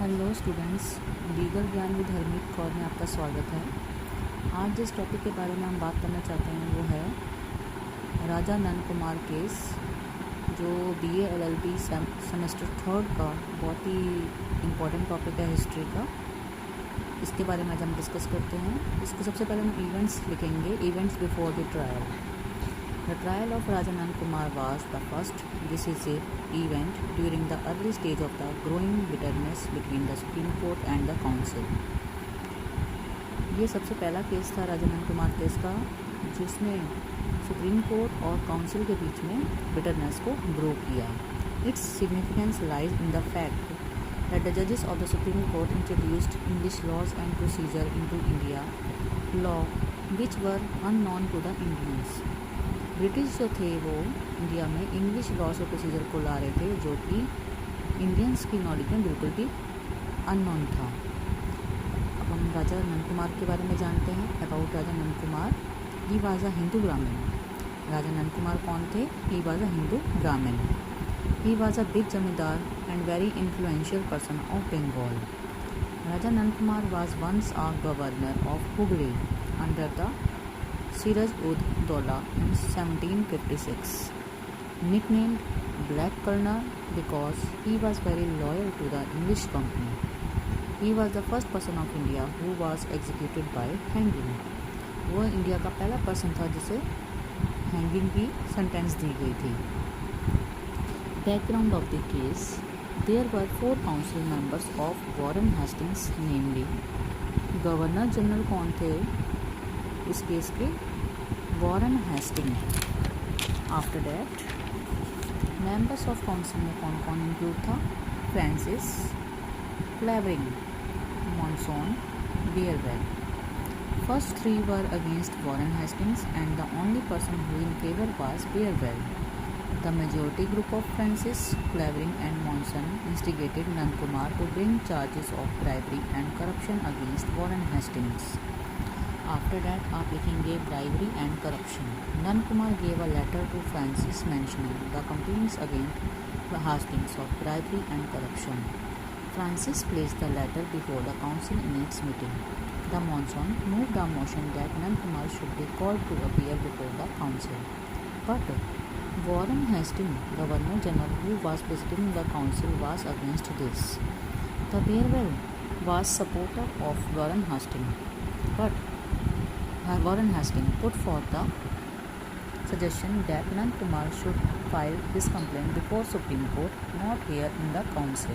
Hello students, legal ज्ञान with Harmeet Kaur में आपका स्वागत है। आज जिस टॉपिक के बारे में हम बात करना चाहते हैं वो है राजा नंद कुमार केस, जो BA LLB सेमेस्टर 3 का बहुत ही इम्पोर्टेंट टॉपिक है हिस्ट्री का। इसके बारे में आज हम डिस्कस करते हैं। इसको सबसे पहले हम इवेंट्स लिखेंगे, events before the trial. The trial of Raja Nand Kumar was the first decisive event during the early stage of the growing bitterness between the Supreme Court and the Council. ये सबसे पहला case था राजा Nand Kumar case का, जिसने supreme court और council के बीच में bitterness को ग्रो किया। Its significance lies in the fact that the judges of the Supreme Court introduced English laws and procedure into India, law which were unknown to the Indians. British जो थे वो India में English loss और procedure को ला रहे थे, जो कि इंडियंस की नॉलेज में बिल्कुल भी अननोन था। अब हम राजा नंद कुमार के बारे में जानते हैं। About Raja Nand Kumar, he was a Hindu ब्राह्मण। राजा नंद कुमार कौन थे? ही was a Hindu Brahmin. He was a big zamindar and very influential person of Bengal. Raja Nand Kumar was once a governor of Hooghly under the Siraj-ud-Dowla in 1756, nicknamed Black Colonel because he was very loyal to the English company. He was the first person of India who was executed by hanging. वो India का पहला person था जिसे hanging की sentence दी गई थी। Background of the case, there were 4 council members of Warren Hastings, namely governor general कौन थे इस केस के? Warren Hasting. After that members of council में कौन कौन इंक्लूड था? Francis, Clavering, Monson, Barwell. First 3 were against Warren Hastings and the only person who in favour was Barwell. The majority group of Francis, Clavering and Monson instigated Nand Kumar to bring charges of bribery and corruption against Warren Hastings. After that आप लिखेंगे bribery and corruption. Nand Kumar gave a letter to Francis mentioning the complaints against Hastings of bribery and corruption. Francis placed the letter before the council in its meeting. The Monson moved a motion that Nand Kumar should be called to appear before the council. But Warren Hastings, Governor General, who was visiting the council, was against this. The Beerwell was supporter of Warren Hastings, but Warren Hastings put forth the suggestion that Nand Kumar should file his complaint before Supreme Court, not here in the council.